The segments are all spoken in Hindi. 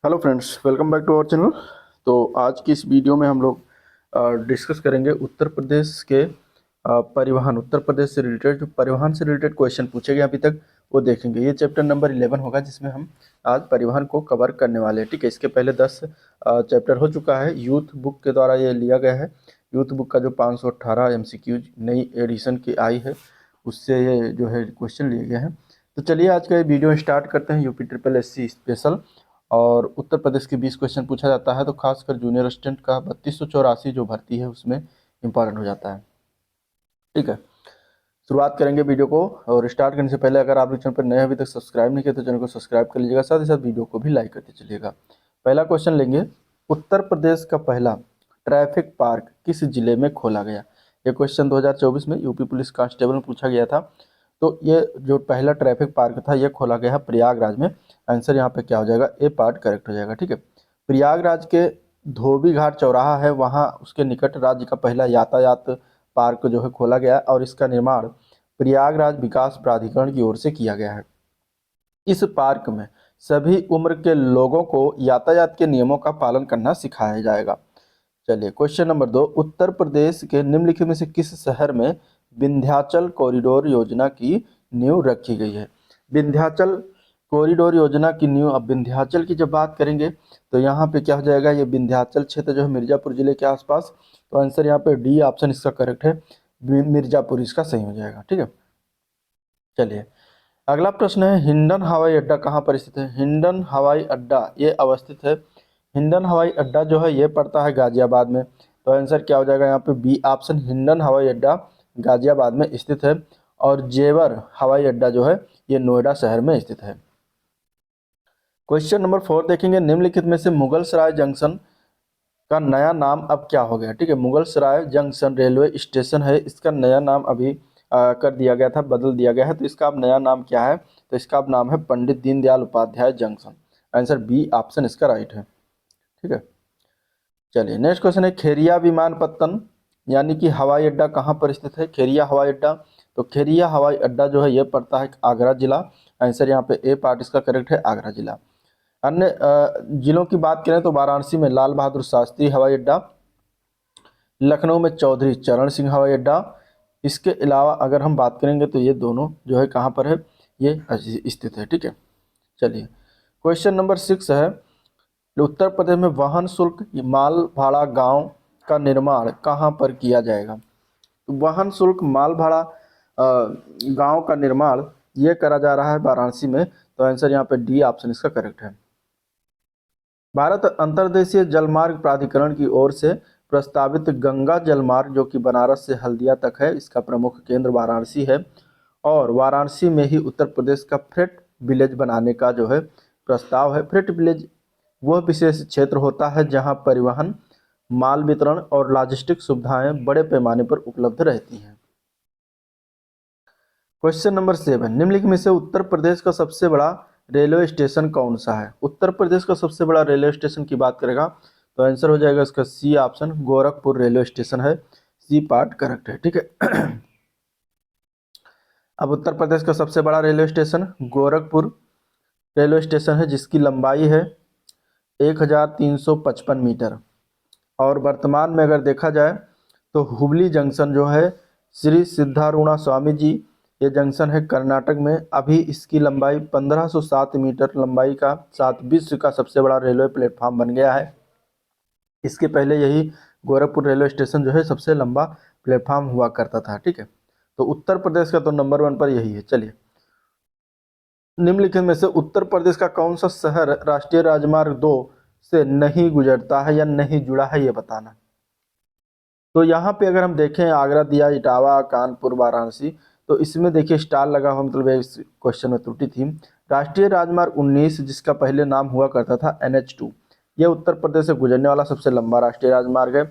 Hello friends, welcome back to our channel. तो आज की इस वीडियो में हम लोग डिस्कस करेंगे उत्तर प्रदेश के परिवहन, उत्तर प्रदेश से रिलेटेड जो परिवहन से रिलेटेड क्वेश्चन पूछे गए अभी तक वो देखेंगे। ये चैप्टर नंबर 11 होगा जिसमें हम आज परिवहन को कवर करने वाले हैं। ठीक है, इसके पहले 10 चैप्टर हो चुका है, यूथ बुक के द्वारा ये लिया गया है। यूथ बुक का जो 518 MCQ नई एडिशन की आई है उससे ये जो है क्वेश्चन लिए गए हैं। तो चलिए आज का ये वीडियो स्टार्ट करते हैं। यूपी ट्रिपल एससी स्पेशल और उत्तर प्रदेश के 20 क्वेश्चन पूछा जाता है, तो खासकर जूनियर असिस्टेंट का 3284 जो भर्ती है उसमें इंपॉर्टेंट हो जाता है। ठीक है, शुरुआत करेंगे वीडियो को। और स्टार्ट करने से पहले अगर आप चैनल पर नए अभी तक सब्सक्राइब नहीं किया तो चैनल को सब्सक्राइब कर लीजिएगा, साथ ही साथ वीडियो को भी लाइक करते चलिएगा। पहला क्वेश्चन लेंगे, उत्तर प्रदेश का पहला ट्रैफिक पार्क किस जिले में खोला गया। ये क्वेश्चन 2024 में यूपी पुलिस कांस्टेबल में पूछा गया था। तो ये जो पहला ट्रैफिक पार्क था ये खोला गया है प्रयागराज में। आंसर यहाँ पे क्या हो जाएगा, ए पार्ट करेक्ट हो जाएगा। ठीक है, प्रयागराज के धोबी घाट चौराहा है, वहाँ उसके निकट राज्य का पहला यातायात पार्क जो है खोला गया और इसका निर्माण प्रयागराज विकास प्राधिकरण की ओर से किया गया है। इस पार्क में सभी उम्र के लोगों को यातायात के नियमों का पालन करना सिखाया जाएगा। चलिए क्वेश्चन नंबर 2, उत्तर प्रदेश के निम्नलिखित में से किस शहर में विंध्याचल कॉरिडोर योजना की नींव रखी गई है। विंध्याचल कॉरिडोर योजना की नींव, अब विंध्याचल की जब बात करेंगे तो यहाँ पे क्या हो जाएगा, ये विंध्याचल क्षेत्र जो है मिर्जापुर जिले के आसपास। तो आंसर यहाँ पे डी ऑप्शन इसका करेक्ट है, मिर्जापुर इसका सही हो जाएगा। ठीक है, चलिए अगला प्रश्न है, हिंडन हवाई अड्डा कहाँ पर स्थित है। हिंडन हवाई अड्डा ये अवस्थित है, हिंडन हवाई अड्डा जो है ये पड़ता है गाजियाबाद में। तो आंसर क्या हो जाएगा यहाँ पे बी ऑप्शन, हिंडन हवाई अड्डा गाजियाबाद में स्थित है। और जेवर हवाई अड्डा जो है ये नोएडा शहर में स्थित है। क्वेश्चन नंबर 4 देखेंगे, निम्नलिखित में से मुगल सराय जंक्शन का नया नाम अब क्या हो गया। ठीक है, मुगल सराय जंक्शन रेलवे स्टेशन है, इसका नया नाम अभी कर दिया गया था, बदल दिया गया है। तो इसका अब नया नाम क्या है, तो इसका अब नाम है Pandit Deendayal Upadhyay junction. Answer B option इसका राइट है। ठीक है, चलिए नेक्स्ट क्वेश्चन है, खेरिया विमानपत्तन यानी कि हवाई अड्डा कहाँ पर स्थित है। खेरिया हवाई अड्डा, तो खेरिया हवाई अड्डा जो है ये पड़ता है आगरा जिला। आंसर यहाँ पे ए पार्ट इसका करेक्ट है, आगरा जिला। अन्य जिलों की बात करें तो वाराणसी में लाल बहादुर शास्त्री हवाई अड्डा, लखनऊ में चौधरी चरण सिंह हवाई अड्डा। इसके अलावा अगर हम बात करेंगे तो ये दोनों जो है कहाँ पर है, ये स्थित है। ठीक है, चलिए क्वेश्चन नंबर 6 है, उत्तर प्रदेश में वाहन शुल्क माल भाड़ा गांव का निर्माण कहाँ पर किया जाएगा। तो वाहन शुल्क माल भाड़ा गांव का निर्माण ये करा जा रहा है वाराणसी में। तो आंसर यहाँ पे डी ऑप्शन इसका करेक्ट है। भारत अंतर्देशीय जलमार्ग प्राधिकरण की ओर से प्रस्तावित गंगा जलमार्ग जो कि बनारस से हल्दिया तक है, इसका प्रमुख केंद्र वाराणसी है। और वाराणसी में ही उत्तर प्रदेश का फ्रेट विलेज बनाने का जो है प्रस्ताव है। फ्रेट विलेज वह विशेष क्षेत्र होता है जहां परिवहन, माल वितरण और लॉजिस्टिक सुविधाएं बड़े पैमाने पर उपलब्ध रहती हैं। क्वेश्चन नंबर 7, निम्नलिखित में से उत्तर प्रदेश का सबसे बड़ा रेलवे स्टेशन कौन सा है। उत्तर प्रदेश का सबसे बड़ा रेलवे स्टेशन की बात करेगा तो आंसर हो जाएगा इसका C option, Gorakhpur railway station है। सी पार्ट करेक्ट है। ठीक है, अब उत्तर प्रदेश का सबसे बड़ा railway station Gorakhpur railway station है जिसकी लंबाई है 1355 मीटर। और वर्तमान में अगर देखा जाए तो हुबली जंक्शन जो है श्री सिद्धारूणा स्वामी जी, ये जंक्शन है कर्नाटक में। अभी इसकी लंबाई 1507 मीटर लंबाई का साथ विश्व का सबसे बड़ा रेलवे प्लेटफॉर्म बन गया है। इसके पहले यही गोरखपुर रेलवे स्टेशन जो है सबसे लंबा प्लेटफॉर्म हुआ करता था। ठीक है, तो उत्तर प्रदेश का तो नंबर 1 पर यही है। चलिए निम्नलिखित में से उत्तर प्रदेश का कौन सा शहर राष्ट्रीय राजमार्ग 2 से नहीं गुजरता है या नहीं जुड़ा है, ये बताना। तो यहाँ पे अगर हम देखें आगरा दिया, इटावा, कानपुर, वाराणसी, तो इसमें देखिए स्टार लगा हुआ, मतलब इस क्वेश्चन में त्रुटि थी। राष्ट्रीय राजमार्ग 19 जिसका पहले नाम हुआ करता था NH2, ये उत्तर प्रदेश से गुजरने वाला सबसे लंबा राष्ट्रीय राजमार्ग है।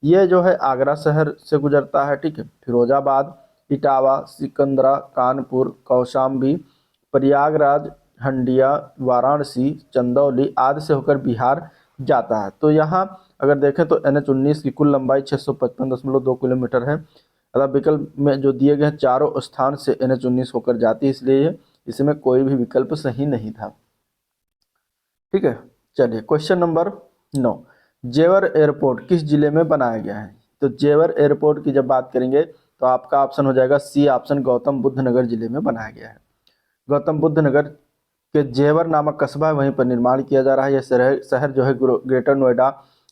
ये जो है आगरा शहर से गुजरता है। ठीक है, फिरोजाबाद, इटावा, सिकंदरा, कानपुर, कौशाम्बी, प्रयागराज, हंडिया, वाराणसी, चंदौली आदि से होकर बिहार जाता है। तो यहाँ अगर देखें तो NH19 की कुल लंबाई 655.2 किलोमीटर है। अतः विकल्प में जो दिए गए चारों स्थान से NH19 होकर जाती है, इसलिए इसमें कोई भी विकल्प सही नहीं था। ठीक है, चलिए क्वेश्चन नंबर 9, जेवर एयरपोर्ट किस जिले में बनाया गया है? तो जेवर एयरपोर्ट की जब बात करेंगे तो आपका ऑप्शन हो जाएगा सी ऑप्शन, गौतम बुद्ध नगर जिले में बनाया गया है। गौतम बुद्ध नगर के जेवर नामक कस्बा है, वहीं पर निर्माण किया जा रहा है। यह शहर जो है ग्रेटर नोएडा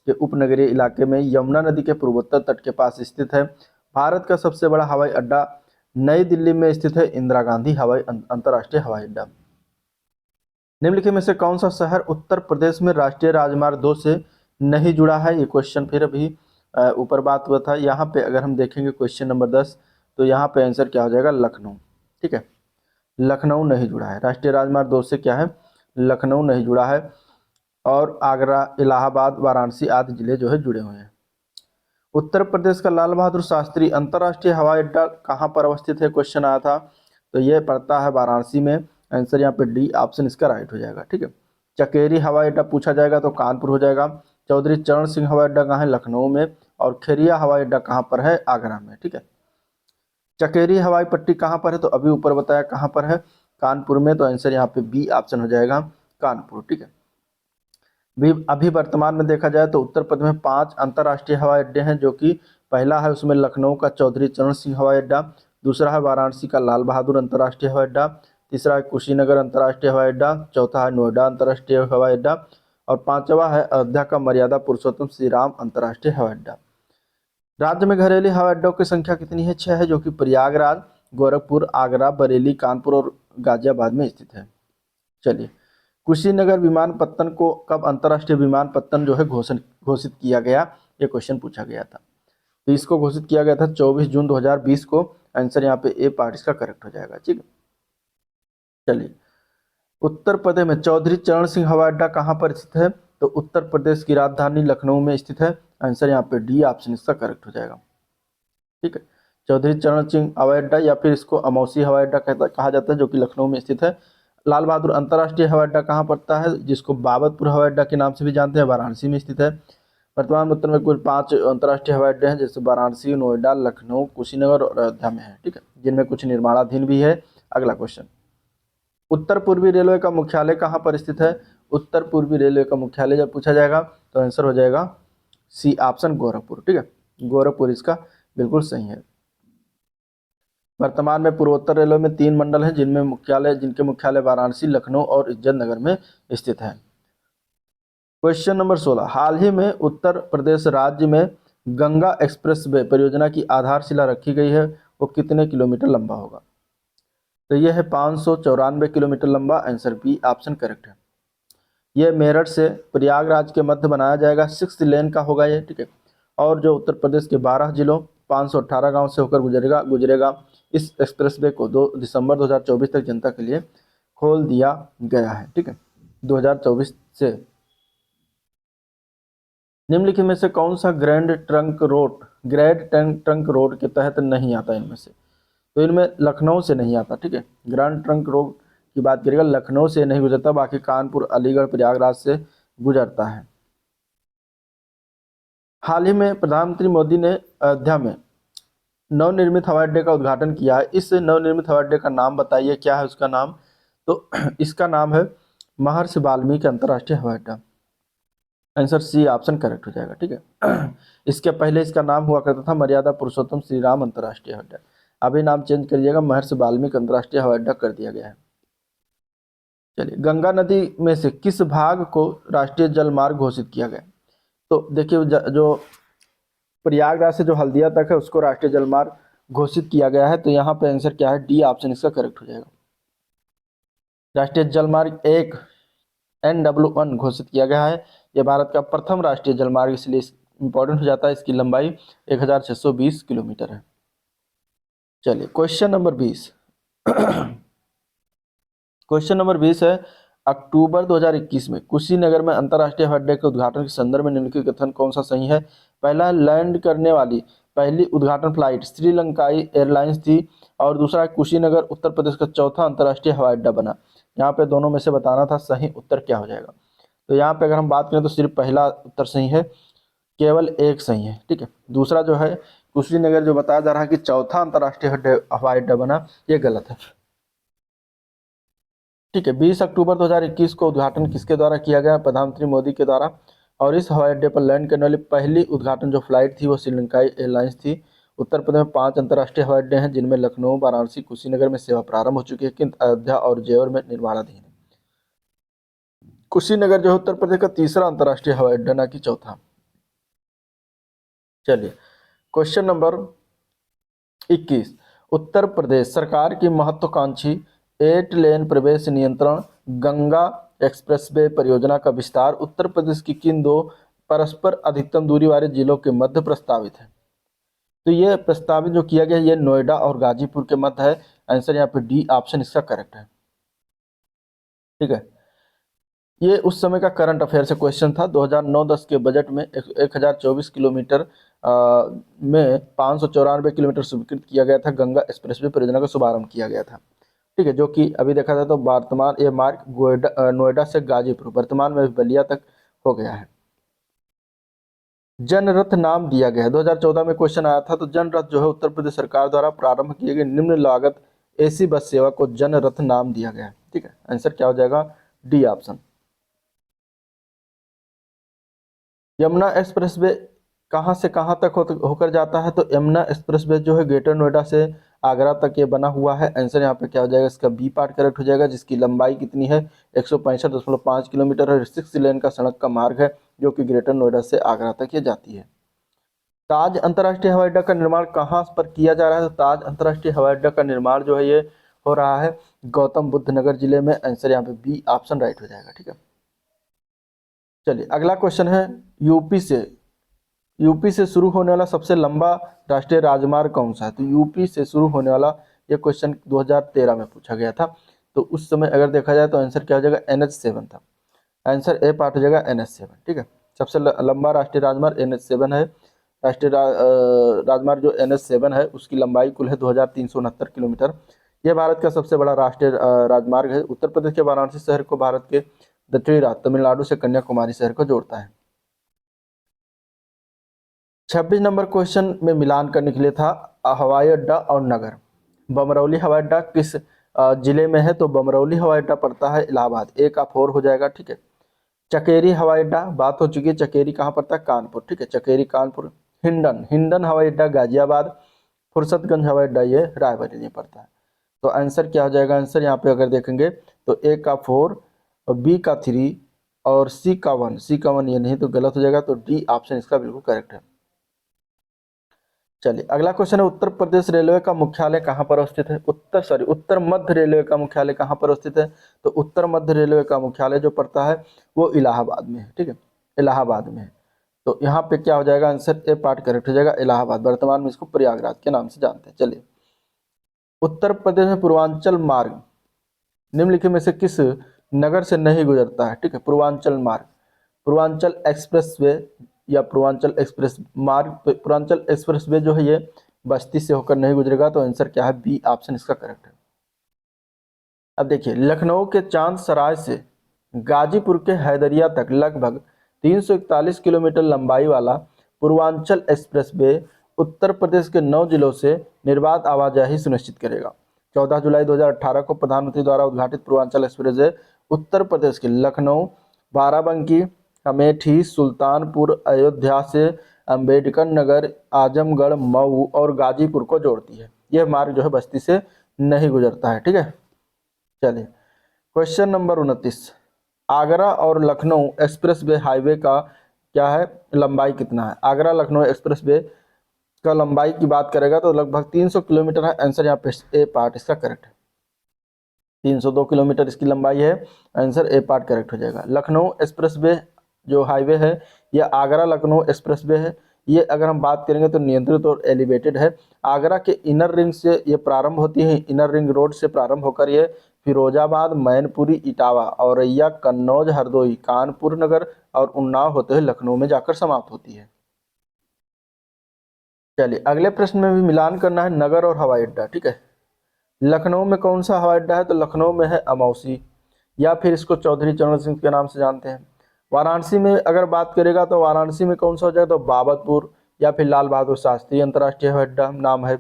के उपनगरीय इलाके में यमुना नदी के पूर्वोत्तर तट के पास स्थित है। भारत का सबसे बड़ा हवाई अड्डा नई दिल्ली में स्थित है इंदिरा गांधी अंतर्राष्ट्रीय हवाई अड्डा। निम्नलिखित में से कौन सा शहर उत्तर प्रदेश में राष्ट्रीय राजमार्ग 2 से नहीं जुड़ा है? ये क्वेश्चन फिर अभी ऊपर बात हुआ था। यहाँ पे अगर हम देखेंगे क्वेश्चन नंबर 10, तो यहाँ पे आंसर क्या हो जाएगा? लखनऊ। ठीक है, लखनऊ नहीं जुड़ा है। राष्ट्रीय राजमार्ग 2 से क्या है? लखनऊ नहीं जुड़ा है। और आगरा, इलाहाबाद, वाराणसी आदि जिले जो है जुड़े हुए हैं। उत्तर प्रदेश का लाल बहादुर शास्त्री अंतर्राष्ट्रीय हवाई अड्डा कहाँ पर अवस्थित है? क्वेश्चन आया था, तो ये पड़ता है वाराणसी में। आंसर यहाँ पे डी ऑप्शन इसका राइट हो जाएगा। ठीक है, चकेरी हवाई अड्डा पूछा जाएगा तो कानपुर हो जाएगा। चौधरी चरण सिंह हवाई अड्डा कहाँ है? लखनऊ में। और खेरिया हवाई अड्डा कहाँ पर है? आगरा में। ठीक है, चकेरी हवाई पट्टी कहाँ पर है? तो अभी ऊपर बताया कहाँ पर है? कानपुर में। तो आंसर यहाँ पे बी ऑप्शन हो जाएगा, कानपुर। ठीक है, अभी वर्तमान में देखा जाए तो उत्तर प्रदेश में 5 अंतर्राष्ट्रीय हवाई अड्डे हैं, जो कि पहला है उसमें लखनऊ का चौधरी चरण सिंह हवाई अड्डा, दूसरा है वाराणसी का लाल बहादुर अंतर्राष्ट्रीय हवाई अड्डा, तीसरा है कुशीनगर अंतर्राष्ट्रीय हवाई अड्डा, चौथा है नोएडा अंतर्राष्ट्रीय हवाई अड्डा और पांचवा है अयोध्या का मर्यादा पुरुषोत्तम श्री राम अंतर्राष्ट्रीय हवाई अड्डा। राज्य में घरेलू हवाई अड्डों की संख्या कितनी है? 6 है, जो कि प्रयागराज, गोरखपुर, आगरा, बरेली, कानपुर और गाजियाबाद में स्थित है। चलिए, कुशीनगर विमानपत्तन को कब अंतर्राष्ट्रीय विमानपत्तन जो है घोषित किया गया? ये क्वेश्चन पूछा गया था। तो इसको घोषित किया गया था 24 जून 2020 को। आंसर यहाँ पे ए पार्ट इसका करेक्ट हो जाएगा। ठीक है, चलिए, उत्तर प्रदेश में चौधरी चरण सिंह हवाई अड्डा कहाँ पर स्थित है? तो उत्तर प्रदेश की राजधानी लखनऊ में स्थित है। आंसर यहाँ पे डी ऑप्शन इसका करेक्ट हो जाएगा। ठीक है, चौधरी चरण सिंह हवाई अड्डा या फिर इसको अमौसी हवाई अड्डा कहा जाता है, जो कि लखनऊ में स्थित है। लाल बहादुर अंतर्राष्ट्रीय हवाई अड्डा कहाँ पड़ता है? जिसको बाबतपुर हवाई अड्डा के नाम से भी जानते हैं, वाराणसी में स्थित है। वर्तमान में उत्तर में कुल 5 अंतर्राष्ट्रीय हवाई अड्डे हैं, जैसे वाराणसी, नोएडा, लखनऊ, कुशीनगर और अयोध्या में है। ठीक है, जिनमें कुछ निर्माणाधीन भी है। अगला क्वेश्चन, उत्तर पूर्वी रेलवे का मुख्यालय कहाँ पर स्थित है? उत्तर पूर्वी रेलवे का मुख्यालय जब पूछा जाएगा तो आंसर हो जाएगा सी ऑप्शन, गोरखपुर। ठीक है, गोरखपुर इसका बिल्कुल सही है। वर्तमान में पूर्वोत्तर रेलवे में 3 मंडल हैं, जिनके मुख्यालय वाराणसी, लखनऊ और इज्जत नगर में स्थित है। क्वेश्चन नंबर 16, हाल ही में उत्तर प्रदेश राज्य में गंगा एक्सप्रेसवे परियोजना की आधारशिला रखी गई है, वो कितने किलोमीटर लंबा होगा? तो यह है 594 किलोमीटर लंबा। आंसर बी ऑप्शन करेक्ट है। यह मेरठ से प्रयागराज के मध्य बनाया जाएगा, 6 लेन का होगा ये। ठीक है, और जो उत्तर प्रदेश के 12 जिलों 518 गांव से होकर गुजरेगा। इस एक्सप्रेसवे को 2 दिसंबर 2024 तक जनता के लिए खोल दिया गया है। ठीक है, 2024 से। निम्नलिखित में से कौन सा ग्रैंड ट्रंक रोड के तहत नहीं आता? इनमें से तो इनमें लखनऊ से नहीं आता। ठीक है, ग्रैंड ट्रंक रोड की बात करिएगा, लखनऊ से नहीं गुजरता, बाकी कानपुर, अलीगढ़, प्रयागराज से गुजरता है। हाल ही में प्रधानमंत्री मोदी ने अयोध्या में नवनिर्मित हवाई अड्डे का उद्घाटन किया है। इस नवनिर्मित हवाई अड्डे का नाम बताइए, क्या है उसका नाम? तो इसका नाम है महर्षि वाल्मीकि अंतर्राष्ट्रीय हवाई अड्डा। आंसर सी ऑप्शन करेक्ट हो जाएगा। ठीक है, इसके पहले इसका नाम हुआ करता था मर्यादा पुरुषोत्तम श्री राम अंतर्राष्ट्रीय हवाई अड्डा। अभी नाम चेंज करिएगा, महर्षि वाल्मीकि अंतर्राष्ट्रीय हवाई अड्डा कर दिया गया है। चलिए, गंगा नदी में से किस भाग को राष्ट्रीय जल मार्ग घोषित किया गया? तो देखिए, जो प्रयागराज से जो हल्दिया तक है उसको राष्ट्रीय जल मार्ग घोषित किया गया है। तो यहाँ पे आंसर क्या है? डी ऑप्शन इसका करेक्ट हो जाएगा। राष्ट्रीय जल मार्ग 1 NW1 घोषित किया गया है। यह भारत का प्रथम राष्ट्रीय जल मार्ग इसलिए इंपॉर्टेंट हो जाता है। इसकी लंबाई 1620 किलोमीटर है। चलिए, क्वेश्चन नंबर 20 क्वेश्चन नंबर 20 है, अक्टूबर 2021 में कुशीनगर में अंतर्राष्ट्रीय हवाई अड्डे के उद्घाटन के संदर्भ में निम्नलिखित कथन कौन सा सही है? पहला, लैंड करने वाली पहली उद्घाटन फ्लाइट श्रीलंकाई एयरलाइंस थी और दूसरा, कुशीनगर उत्तर प्रदेश का चौथा अंतर्राष्ट्रीय हवाई अड्डा बना। यहाँ पे दोनों में से बताना था, सही उत्तर क्या हो जाएगा? तो यहाँ पे अगर हम बात करें तो सिर्फ पहला उत्तर सही है, केवल एक सही है। ठीक है, दूसरा जो है कुशीनगर जो बताया जा रहा है कि चौथा अंतर्राष्ट्रीय हवाई अड्डा बना, ये गलत है। ठीक है। 20 अक्टूबर 2021 को उद्घाटन किसके द्वारा किया गया? प्रधानमंत्री मोदी के द्वारा। और इस हवाई अड्डे पर लैंड करने वाली पहली उद्घाटन जो फ्लाइट थी वो श्रीलंकाई एयरलाइंस थी। उत्तर प्रदेश में 5 अंतर्राष्ट्रीय हवाई अड्डे हैं, जिनमें लखनऊ, वाराणसी, कुशीनगर में सेवा प्रारंभ हो चुकी है, किंतु अयोध्या और जेवर में निर्माणाधीन है। कुशीनगर जो है उत्तर प्रदेश का तीसरा अंतर्राष्ट्रीय हवाई अड्डा, ना कि चौथा। चलिए, क्वेश्चन नंबर 21। उत्तर प्रदेश सरकार की महत्वाकांक्षी 8 लेन प्रवेश नियंत्रण गंगा एक्सप्रेसवे परियोजना का विस्तार उत्तर प्रदेश की किन दो परस्पर अधिकतम दूरी वाले जिलों के मध्य प्रस्तावित है? तो ये प्रस्तावित जो किया गया है ये नोएडा और गाजीपुर के मध्य है। आंसर यहाँ पे डी ऑप्शन इसका करेक्ट है। ठीक है, ये उस समय का करंट अफेयर से क्वेश्चन था। 2009-10 के बजट में 1024 किलोमीटर में 594 किलोमीटर स्वीकृत किया गया था। गंगा एक्सप्रेसवे परियोजना का शुभारंभ किया गया था। ठीक है, जो कि अभी देखा जाए तो वर्तमान ये मार्ग नोएडा से गाजीपुर वर्तमान में बलिया तक हो गया है। जनरथ नाम दिया गया है। 2014 में क्वेश्चन आया था। तो जनरथ जो है उत्तर प्रदेश सरकार द्वारा प्रारंभ किए गए निम्न लागत एसी बस सेवा को जनरथ नाम दिया गया है। ठीक है, आंसर क्या हो जाएगा? D option. यमुना एक्सप्रेसवे कहाँ से कहाँ तक होकर जाता है? तो यमुना एक्सप्रेसवे जो है ग्रेटर नोएडा से आगरा तक ये बना हुआ है। आंसर यहाँ पे क्या हो जाएगा? इसका बी पार्ट करेक्ट हो जाएगा, जिसकी लंबाई कितनी है? 165.5 किलोमीटर है। 6 लेन का सड़क का मार्ग है जो कि ग्रेटर नोएडा से आगरा तक ये जाती है। ताज अंतर्राष्ट्रीय हवाई अड्डा का निर्माण कहाँ पर किया जा रहा है? तो ताज अंतर्राष्ट्रीय हवाई अड्डा का निर्माण जो है ये हो रहा है गौतम बुद्ध नगर जिले में। आंसर यहाँ पे बी ऑप्शन राइट हो जाएगा। ठीक है, चलिए अगला क्वेश्चन है यूपी से शुरू होने वाला सबसे लंबा राष्ट्रीय राजमार्ग कौन सा है? तो यूपी से शुरू होने वाला ये क्वेश्चन 2013 में पूछा गया था। तो उस समय अगर देखा जाए तो आंसर क्या हो जाएगा? NH7 था। आंसर ए पार्ट हो जाएगा NH7। ठीक है, सबसे लंबा राष्ट्रीय राजमार्ग NH7 है। राष्ट्रीय राजमार्ग जो NH7 है उसकी लंबाई कुल है 2369 किलोमीटर। यह भारत का सबसे बड़ा राष्ट्रीय राजमार्ग है। उत्तर प्रदेश के वाराणसी शहर को भारत के दक्षिणी राज्य तमिलनाडु से कन्याकुमारी शहर को जोड़ता है। 26 नंबर क्वेश्चन में मिलान करने के लिए था हवाई अड्डा और नगर। बमरौली हवाई अड्डा किस जिले में है? तो बमरौली हवाई अड्डा पड़ता है इलाहाबाद। ए का 4 हो जाएगा। ठीक है, चकेरी हवाई अड्डा बात हो चुकी है। चकेरी कहाँ पड़ता है? कानपुर। ठीक है, चकेरी कानपुर। हिंडन हवाई अड्डा गाजियाबाद। फुर्सतगंज हवाई अड्डा ये रायबरेली में पड़ता है। तो आंसर क्या हो जाएगा? आंसर यहाँ पे अगर देखेंगे तो ए का 4 और बी का 3 और सी का 1 ये नहीं तो गलत हो जाएगा। तो डी ऑप्शन इसका बिल्कुल करेक्ट है। चलिए अगला क्वेश्चन है उत्तर प्रदेश रेलवे का मुख्यालय कहाँ पर स्थित है? उत्तर मध्य रेलवे का मुख्यालय कहाँ पर स्थित है? तो उत्तर मध्य रेलवे का मुख्यालय जो पड़ता है वो इलाहाबाद में है। ठीक है, इलाहाबाद में है। तो यहाँ पे क्या हो जाएगा? आंसर ए पार्ट करेक्ट हो जाएगा, इलाहाबाद। वर्तमान में इसको प्रयागराज के नाम से जानते हैं। चलिए, उत्तर प्रदेश में पूर्वांचल मार्ग निम्नलिखित में से किस नगर से नहीं गुजरता है? ठीक है, पूर्वांचल मार्ग, पूर्वांचल एक्सप्रेसवे या पूर्वांचल एक्सप्रेस मार्ग। पूर्वांचल एक्सप्रेसवे जो है ये बस्ती से होकर नहीं गुजरेगा। तो आंसर क्या है? बी ऑप्शन इसका करेक्ट है। अब देखिए, लखनऊ के चांद सराय से गाजीपुर के हैदरिया तक लगभग 341 किलोमीटर लंबाई वाला पूर्वांचल एक्सप्रेसवे उत्तर प्रदेश के 9 जिलों से निर्बाध आवाजाही सुनिश्चित करेगा। 14 जुलाई 2018 को प्रधानमंत्री द्वारा उद्घाटित पूर्वांचल एक्सप्रेसवे उत्तर प्रदेश के लखनऊ, बाराबंकी, अमेठी, सुल्तानपुर, अयोध्या से अंबेडकर नगर, आजमगढ़, मऊ और गाजीपुर को जोड़ती है। यह मार्ग जो है बस्ती से नहीं गुजरता है। ठीक है, चलिए क्वेश्चन नंबर 29। आगरा और लखनऊ एक्सप्रेसवे हाईवे का क्या है? लंबाई कितना है? आगरा लखनऊ एक्सप्रेसवे का लंबाई की बात करेगा तो लगभग 300 किलोमीटर है। आंसर यहाँ पे ए पार्ट इसका करेक्ट है। 302 किलोमीटर इसकी लंबाई है। आंसर ए पार्ट करेक्ट हो जाएगा। लखनऊ एक्सप्रेसवे जो हाईवे है यह आगरा लखनऊ एक्सप्रेसवे है। ये अगर हम बात करेंगे तो नियंत्रित और एलिवेटेड है। आगरा के इनर रिंग से ये प्रारंभ होती है, इनर रिंग रोड से प्रारंभ होकर ये फिरोजाबाद, मैनपुरी, इटावा, औरैया, कन्नौज, हरदोई, कानपुर नगर और उन्नाव होते हुए लखनऊ में जाकर समाप्त होती है। चलिए अगले प्रश्न में भी मिलान करना है नगर और हवाई अड्डा। ठीक है, लखनऊ में कौन सा हवाई अड्डा है? तो लखनऊ में है अमौसी या फिर इसको चौधरी चरण सिंह के नाम से जानते हैं। वाराणसी में अगर बात करेगा तो वाराणसी में कौन सा हो जाएगा? तो बाबतपुर या फिर लाल बहादुर शास्त्री अंतर्राष्ट्रीय हवाई अड्डा नाम है।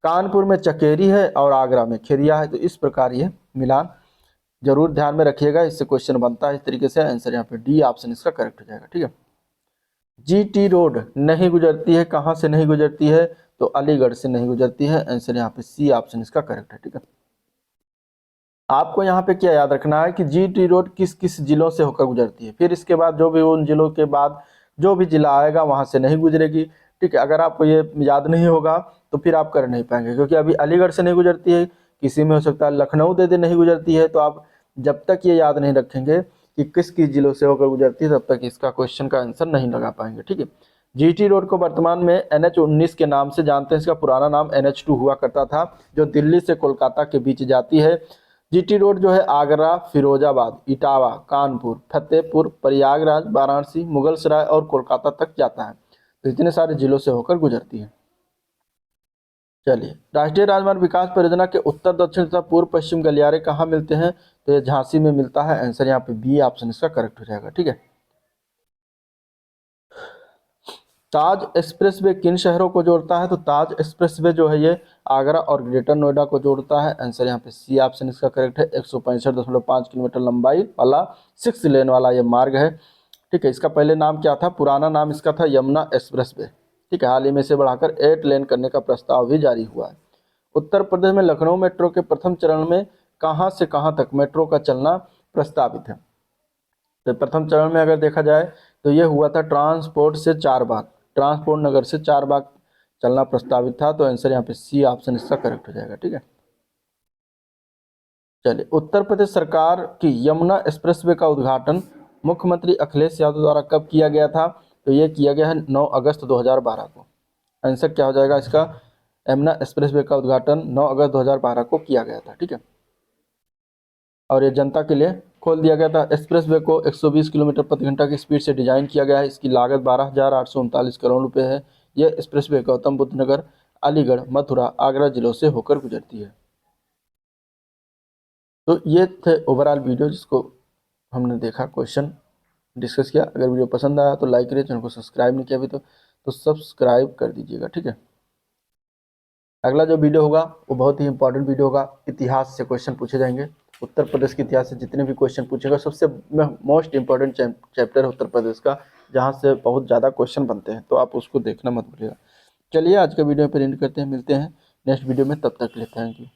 कानपुर में चकेरी है और आगरा में खेरिया है। तो इस प्रकार ये मिलान जरूर ध्यान में रखिएगा, इससे क्वेश्चन बनता है इस तरीके से। आंसर यहाँ पे डी ऑप्शन इसका करेक्ट हो जाएगा। ठीक है, जीटी रोड नहीं गुजरती है, कहाँ से नहीं गुजरती है? तो अलीगढ़ से नहीं गुजरती है। आंसर यहाँ पे सी ऑप्शन इसका करेक्ट है। ठीक है, आपको यहाँ पे क्या याद रखना है कि जीटी रोड किस किस जिलों से होकर गुजरती है, फिर इसके बाद जो भी उन जिलों के बाद जो भी जिला आएगा वहां से नहीं गुजरेगी। ठीक है, अगर आपको ये याद नहीं होगा तो फिर आप कर नहीं पाएंगे, क्योंकि अभी अलीगढ़ से नहीं गुजरती है, किसी में हो सकता है लखनऊ दे नहीं गुजरती है। तो आप जब तक ये याद नहीं रखेंगे कि किस किस जिलों से होकर गुजरती है, तब तक इसका क्वेश्चन का आंसर नहीं लगा पाएंगे। ठीक है, जीटी रोड को वर्तमान में NH-19 के नाम से जानते हैं। इसका पुराना नाम NH-2 हुआ करता था, जो दिल्ली से कोलकाता के बीच जाती है। जीटी रोड जो है आगरा, फिरोजाबाद, इटावा, कानपुर, फतेहपुर, प्रयागराज, वाराणसी, मुगलसराय और कोलकाता तक जाता है। तो इतने सारे जिलों से होकर गुजरती है। चलिए, राष्ट्रीय राजमार्ग विकास परियोजना के उत्तर, दक्षिण तथा पूर्व पश्चिम गलियारे कहाँ मिलते हैं? तो ये झांसी में मिलता है। आंसर यहाँ पे बी ऑप्शन इसका करेक्ट हो जाएगा। ठीक है, ताज एक्सप्रेसवे किन शहरों को जोड़ता है? तो ताज एक्सप्रेसवे जो है ये आगरा और ग्रेटर नोएडा को जोड़ता है। आंसर यहाँ पे सी ऑप्शन इसका करेक्ट है। 165.5 किलोमीटर लंबाई वाला 6 लेन वाला ये मार्ग है। ठीक है, इसका पहले नाम क्या था? पुराना नाम इसका था यमुना एक्सप्रेसवे। ठीक है, हाल ही में इसे बढ़ाकर 8 लेन करने का प्रस्ताव भी जारी हुआ है। उत्तर प्रदेश में लखनऊ मेट्रो के प्रथम चरण में कहाँ से कहाँ तक मेट्रो का चलना प्रस्तावित है? तो प्रथम चरण में अगर देखा जाए तो ये हुआ था ट्रांसपोर्ट से चारबाग, ट्रांसपोर्ट नगर से चारबाग चलना प्रस्तावित था। तो आंसर यहाँ पे सी ऑप्शन इसका करेक्ट हो जाएगा। ठीक है, चलिए, उत्तर प्रदेश सरकार की यमुना एक्सप्रेसवे का उद्घाटन मुख्यमंत्री अखिलेश यादव द्वारा कब किया गया था? तो ये किया गया है 9 अगस्त 2012 को। आंसर क्या हो जाएगा इसका? यमुना एक्सप्रेसवे का उद्घाटन 9 अगस्त 2012 को किया गया था। ठीक है, और ये जनता के लिए खोल दिया गया था। एक्सप्रेसवे को 120 किलोमीटर प्रति घंटा की स्पीड से डिजाइन किया गया है। इसकी लागत 12,839 करोड़ रुपए है। यह एक्सप्रेसवे गौतम बुद्ध नगर, अलीगढ़, मथुरा, आगरा जिलों से होकर गुजरती है। तो ये थे ओवरऑल वीडियो जिसको हमने देखा, क्वेश्चन डिस्कस किया। अगर वीडियो पसंद आया तो लाइक करिए, चैनल को सब्सक्राइब नहीं किया अभी तो सब्सक्राइब कर दीजिएगा। ठीक है, अगला जो वीडियो होगा वो बहुत ही इंपॉर्टेंट वीडियो होगा। इतिहास से क्वेश्चन पूछे जाएंगे। उत्तर प्रदेश के इतिहास से जितने भी क्वेश्चन पूछेगा, सबसे मोस्ट इंपॉर्टेंट चैप्टर है उत्तर प्रदेश का, जहाँ से बहुत ज़्यादा क्वेश्चन बनते हैं। तो आप उसको देखना मत भूलिएगा। चलिए, आज का वीडियो पर एंड करते हैं, मिलते हैं नेक्स्ट वीडियो में। तब तक के लिए थैंक यू।